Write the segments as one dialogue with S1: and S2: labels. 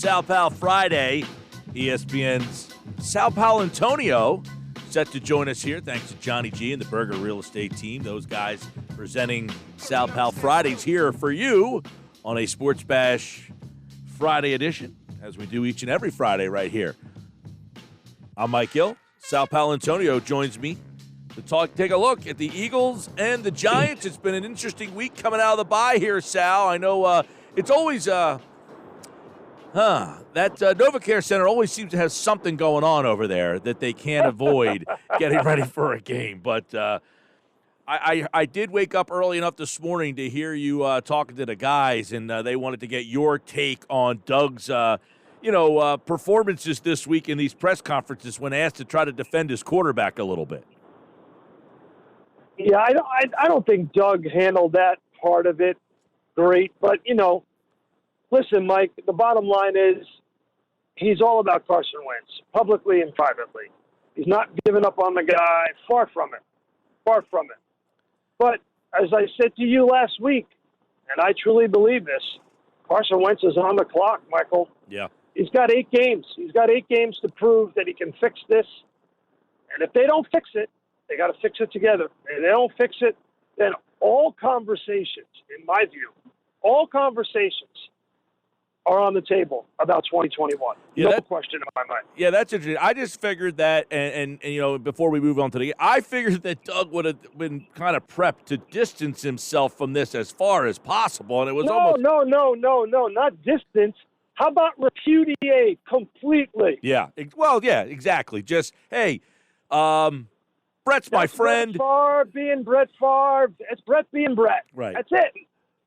S1: Sal Pal Friday. ESPN's Sal Paolantonio set to join us here. Thanks to Johnny G and the Burger Real Estate team. Those guys presenting Sal Pal Fridays here for you on a Sports Bash Friday edition, as we do each and every Friday right here. I'm Mike Gill. Sal Paolantonio joins me to take a look at the Eagles and the Giants. It's been an interesting week coming out of the bye here, Sal. I know it's always that NovaCare Center always seems to have something going on over there that they can't avoid getting ready for a game. But I did wake up early enough this morning to hear you talking to the guys, and they wanted to get your take on Doug's performances this week in these press conferences when asked to try to defend his quarterback a little bit.
S2: Yeah, I don't think Doug handled that part of it great. But, listen, Mike, the bottom line is he's all about Carson Wentz, publicly and privately. He's not giving up on the guy. Far from it. Far from it. But as I said to you last week, and I truly believe this, Carson Wentz is on the clock, Michael.
S1: Yeah.
S2: He's got 8 games. He's got 8 games to prove that he can fix this. And if they don't fix it, they got to fix it together. And if they don't fix it, then all conversations, in my view, all conversations are on the table about 2021.
S1: Yeah,
S2: no question in my mind.
S1: Yeah, that's interesting. I just figured that, and before we move on to the, I figured that Doug would have been kind of prepped to distance himself from this as far as possible, and it was
S2: no, not distance. How about repudiate completely?
S1: Yeah, well, yeah, exactly. Just, hey, Brett's my friend.
S2: Brett Favre being Brett Favre. It's Brett being Brett.
S1: Right.
S2: That's it.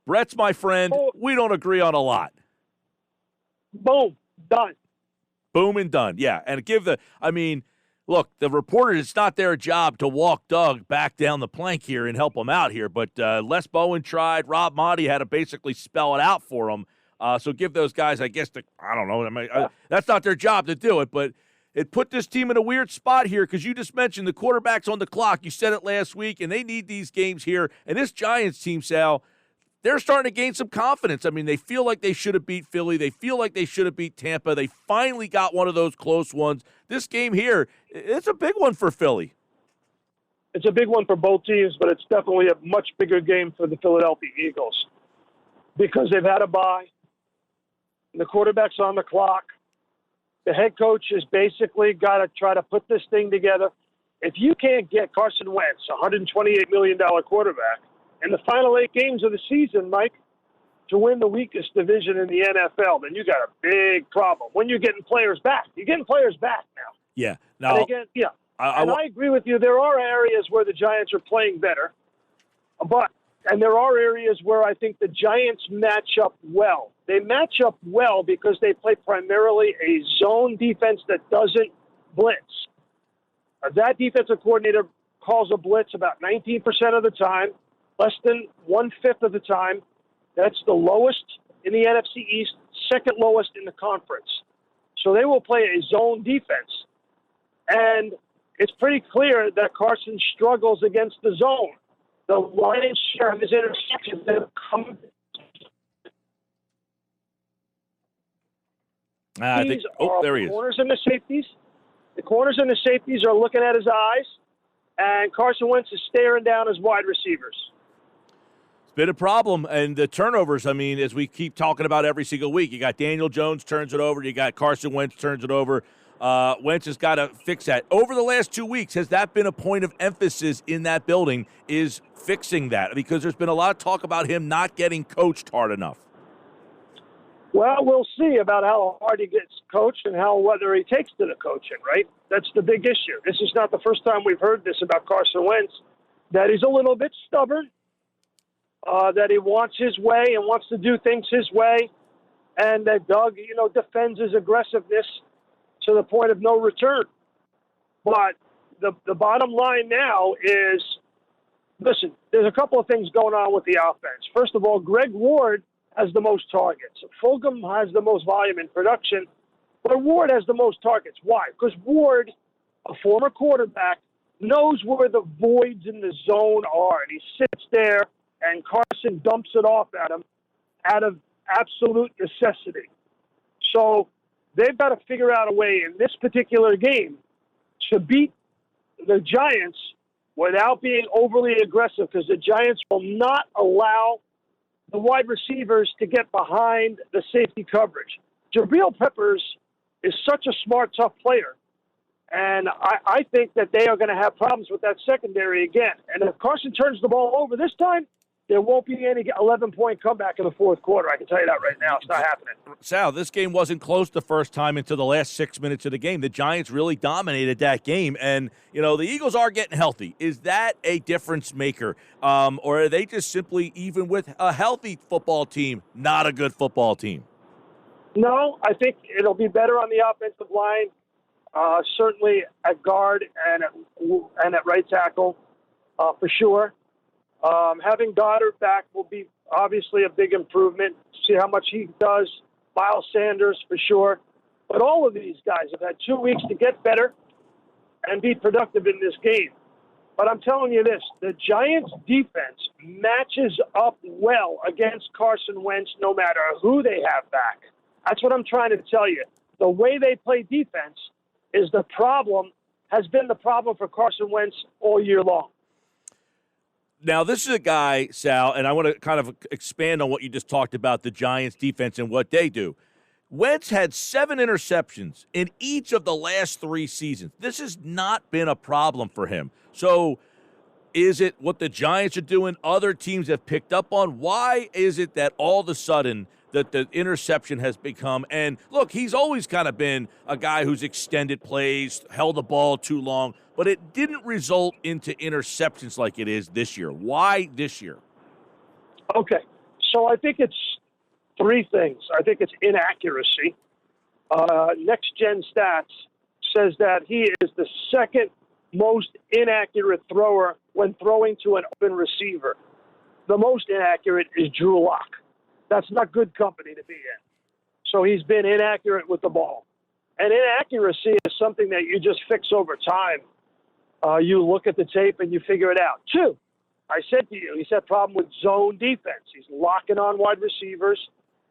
S1: Brett's my friend. We don't agree on a lot.
S2: Boom. Done.
S1: Boom and done. Yeah. And look, the reporter, it's not their job to walk Doug back down the plank here and help him out here. But Les Bowen tried. Rob Maaddi had to basically spell it out for him. So give those guys, I guess, I don't know. That's not their job to do it. But it put this team in a weird spot here because you just mentioned the quarterback's on the clock. You said it last week, and they need these games here. And this Giants team, Sal, they're starting to gain some confidence. I mean, they feel like they should have beat Philly. They feel like they should have beat Tampa. They finally got one of those close ones. This game here, it's a big one for Philly.
S2: It's a big one for both teams, but it's definitely a much bigger game for the Philadelphia Eagles because they've had a bye. The quarterback's on the clock. The head coach has basically got to try to put this thing together. If you can't get Carson Wentz, $128 million quarterback, in the final 8 games of the season, Mike, to win the weakest division in the NFL, then you got a big problem. When you're getting players back. You're getting players back now.
S1: Yeah. Now,
S2: I agree with you. There are areas where the Giants are playing better, and there are areas where I think the Giants match up well. They match up well because they play primarily a zone defense that doesn't blitz. That defensive coordinator calls a blitz about 19% of the time, less than 1/5 of the time. That's the lowest in the NFC East, second lowest in the conference. So they will play a zone defense. And it's pretty clear that Carson struggles against the zone. The lion's share of his interceptions have come.
S1: There he is.
S2: Corners and the safeties. The corners and the safeties are looking at his eyes, and Carson Wentz is staring down his wide receivers.
S1: It's been a problem, and the turnovers, as we keep talking about every single week, you got Daniel Jones turns it over, you got Carson Wentz turns it over. Wentz has got to fix that. Over the last 2 weeks, has that been a point of emphasis in that building, is fixing that? Because there's been a lot of talk about him not getting coached hard enough.
S2: Well, we'll see about how hard he gets coached and whether he takes to the coaching, right? That's the big issue. This is not the first time we've heard this about Carson Wentz, that he's a little bit stubborn, that he wants his way and wants to do things his way, and that Doug, defends his aggressiveness to the point of no return. But the bottom line now is, listen, there's a couple of things going on with the offense. First of all, Greg Ward has the most targets. Fulgham has the most volume in production, but Ward has the most targets. Why? Because Ward, a former quarterback, knows where the voids in the zone are, and he sits there, and Carson dumps it off at him out of absolute necessity. So they've got to figure out a way in this particular game to beat the Giants without being overly aggressive, because the Giants will not allow the wide receivers to get behind the safety coverage. Jabril Peppers is such a smart, tough player. And I think that they are going to have problems with that secondary again. And if Carson turns the ball over this time, there won't be any 11-point comeback in the fourth quarter. I can tell you that right now. It's not happening.
S1: Sal, this game wasn't close the first time into the last 6 minutes of the game. The Giants really dominated that game. And, the Eagles are getting healthy. Is that a difference maker? Or are they just simply, even with a healthy football team, not a good football team?
S2: No, I think it'll be better on the offensive line. Certainly at guard and at right tackle, for sure. Having Goddard back will be obviously a big improvement. See how much he does. Miles Sanders, for sure. But all of these guys have had 2 weeks to get better and be productive in this game. But I'm telling you this, the Giants' defense matches up well against Carson Wentz no matter who they have back. That's what I'm trying to tell you. The way they play defense has been the problem for Carson Wentz all year long.
S1: Now, this is a guy, Sal, and I want to kind of expand on what you just talked about, the Giants' defense and what they do. Wentz had 7 interceptions in each of the last 3 seasons. This has not been a problem for him. So is it what the Giants are doing, other teams have picked up on? Why is it that all of a sudden that the interception has become, and look, he's always kind of been a guy who's extended plays, held the ball too long, but it didn't result into interceptions like it is this year. Why this year?
S2: Okay, so I think it's 3 things. I think it's inaccuracy. Next Gen Stats says that he is the second most inaccurate thrower when throwing to an open receiver. The most inaccurate is Drew Lock. That's not good company to be in. So he's been inaccurate with the ball. And inaccuracy is something that you just fix over time. You look at the tape and you figure it out. 2, I said to you, he's had a problem with zone defense. He's locking on wide receivers.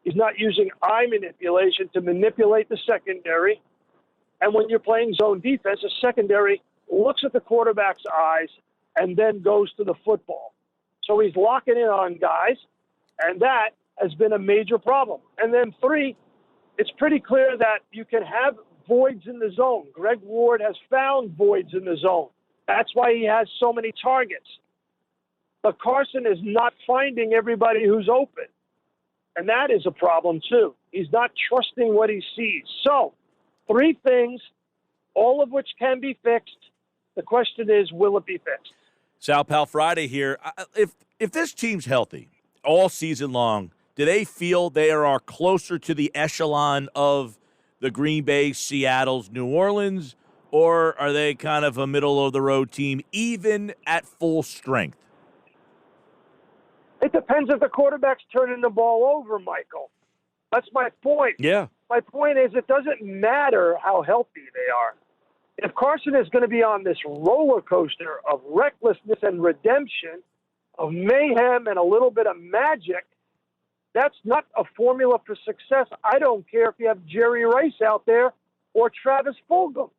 S2: He's not using eye manipulation to manipulate the secondary. And when you're playing zone defense, the secondary looks at the quarterback's eyes and then goes to the football. So he's locking in on guys, and that has been a major problem. And then 3, it's pretty clear that you can have voids in the zone. Greg Ward has found voids in the zone. That's why he has so many targets. But Carson is not finding everybody who's open. And that is a problem, too. He's not trusting what he sees. So, 3 things, all of which can be fixed. The question is, will it be fixed?
S1: Sal Pal Friday here. If this team's healthy all season long, do they feel they are closer to the echelon of the Green Bay, Seattle's, New Orleans, or are they kind of a middle-of-the-road team, even at full strength?
S2: It depends if the quarterback's turning the ball over, Michael. That's my point.
S1: Yeah.
S2: My point is it doesn't matter how healthy they are. If Carson is going to be on this roller coaster of recklessness and redemption, of mayhem and a little bit of magic, that's not a formula for success. I don't care if you have Jerry Rice out there or Travis Fulgham.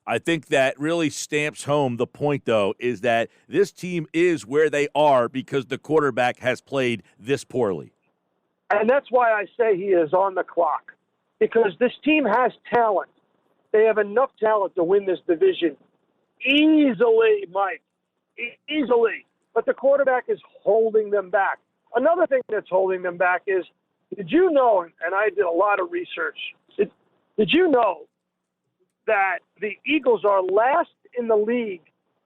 S1: I think that really stamps home the point, though, is that this team is where they are because the quarterback has played this poorly.
S2: And that's why I say he is on the clock, because this team has talent. They have enough talent to win this division easily, Mike, easily. But the quarterback is holding them back. Another thing that's holding them back is, did you know, and I did a lot of research, did you know that the Eagles are last in the league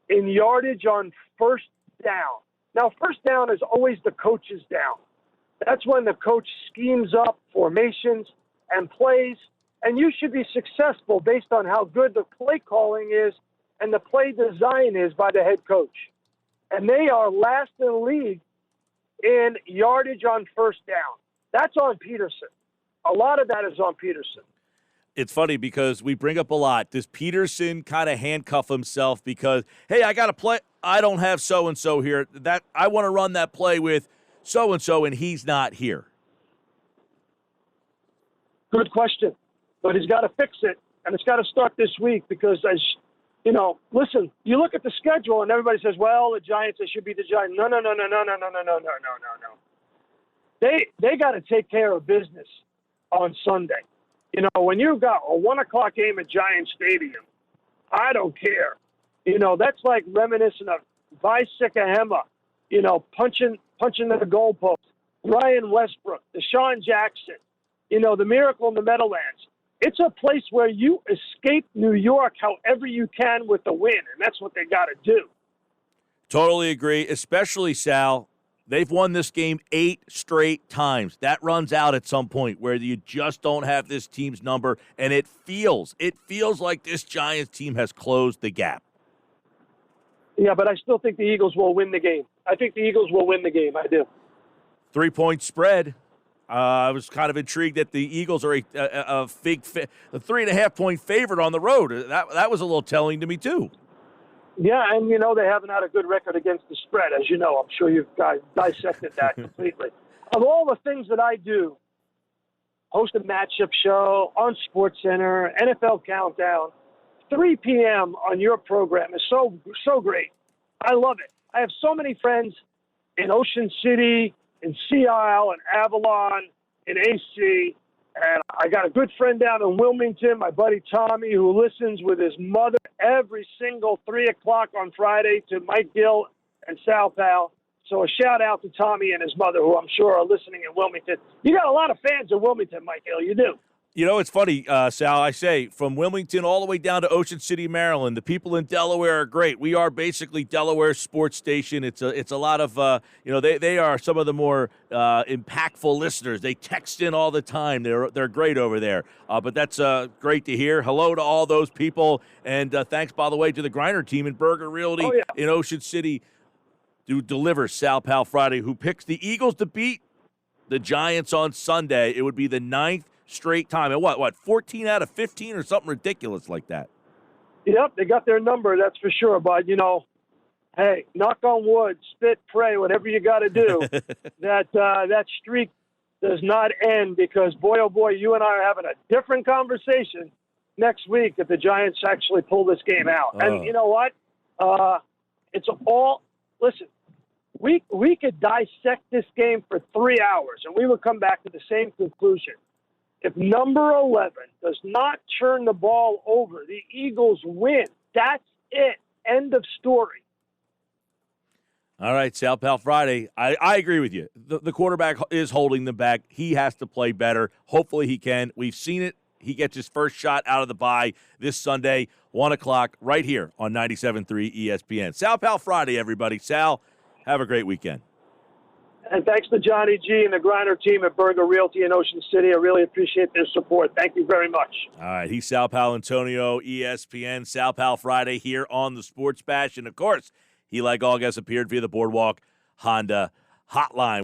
S2: in yardage on first down? Now, first down is always the coach's down. That's when the coach schemes up formations and plays, and you should be successful based on how good the play calling is and the play design is by the head coach. And they are last in the league in yardage on first down. That's on Pederson. A lot of that is on Pederson.
S1: It's funny because we bring up a lot. Does Pederson kind of handcuff himself because, hey, I got to play. I don't have so-and-so here. That I want to run that play with so-and-so, and he's not here?
S2: Good question. But he's got to fix it, and it's got to start this week because, as you know, listen, you look at the schedule and everybody says, well, the Giants, they should be the Giants. No. They got to take care of business on Sunday. You know, when you've got a 1 o'clock game at Giant Stadium, I don't care. You know, that's like reminiscent of Vicekahema, you know, punching the goalpost. Ryan Westbrook, Deshaun Jackson, you know, the Miracle in the Meadowlands. It's a place where you escape New York however you can with the win, and that's what they got to do.
S1: Totally agree, especially, Sal. They've won this game 8 straight times. That runs out at some point where you just don't have this team's number, and it feels like this Giants team has closed the gap.
S2: Yeah, but I still think the Eagles will win the game. I think the Eagles will win the game. I do.
S1: 3-point spread. I was kind of intrigued that the Eagles are a 3.5-point favorite on the road. That was a little telling to me, too.
S2: Yeah, and, you know, they haven't had a good record against the spread, as you know. I'm sure you've guys dissected that completely. Of all the things that I do, host a matchup show on SportsCenter, NFL Countdown, 3 p.m. on your program is so great. I love it. I have so many friends in Ocean City, in Sea Isle, in Avalon, in AC, and I got a good friend down in Wilmington, my buddy Tommy, who listens with his mother every single 3 o'clock on Friday to Mike Gill and Sal Pal. So a shout-out to Tommy and his mother, who I'm sure are listening in Wilmington. You got a lot of fans in Wilmington, Mike Gill. You do.
S1: You know, it's funny, Sal, I say, from Wilmington all the way down to Ocean City, Maryland, the people in Delaware are great. We are basically Delaware's sports station. It's a lot of, they are some of the more impactful listeners. They text in all the time. They're great over there. But that's great to hear. Hello to all those people. And thanks, by the way, to the Griner team in Berger Realty in Ocean City who delivers Sal Pal Friday, who picks the Eagles to beat the Giants on Sunday. It would be the 9th straight time. And what, 14 out of 15 or something ridiculous like that?
S2: Yep, they got their number, that's for sure. But, you know, hey, knock on wood, spit, pray, whatever you got to do, that streak does not end because, boy, oh, boy, you and I are having a different conversation next week if the Giants actually pull this game out. Oh. And you know what? It's all – listen, we could dissect this game for 3 hours, and we would come back to the same conclusion. If number 11 does not turn the ball over, the Eagles win. That's it. End of story.
S1: All right, Sal Pal Friday. I agree with you. The quarterback is holding them back. He has to play better. Hopefully he can. We've seen it. He gets his first shot out of the bye this Sunday, 1 o'clock, right here on 97.3 ESPN. Sal Pal Friday, everybody. Sal, have a great weekend.
S2: And thanks to Johnny G and the Griner team at Berger Realty in Ocean City. I really appreciate their support. Thank you very much.
S1: All right, he's Sal Paolantonio, ESPN. Sal Pal Friday here on the Sports Bash. And, of course, he, like all guests, appeared via the Boardwalk Honda Hotline.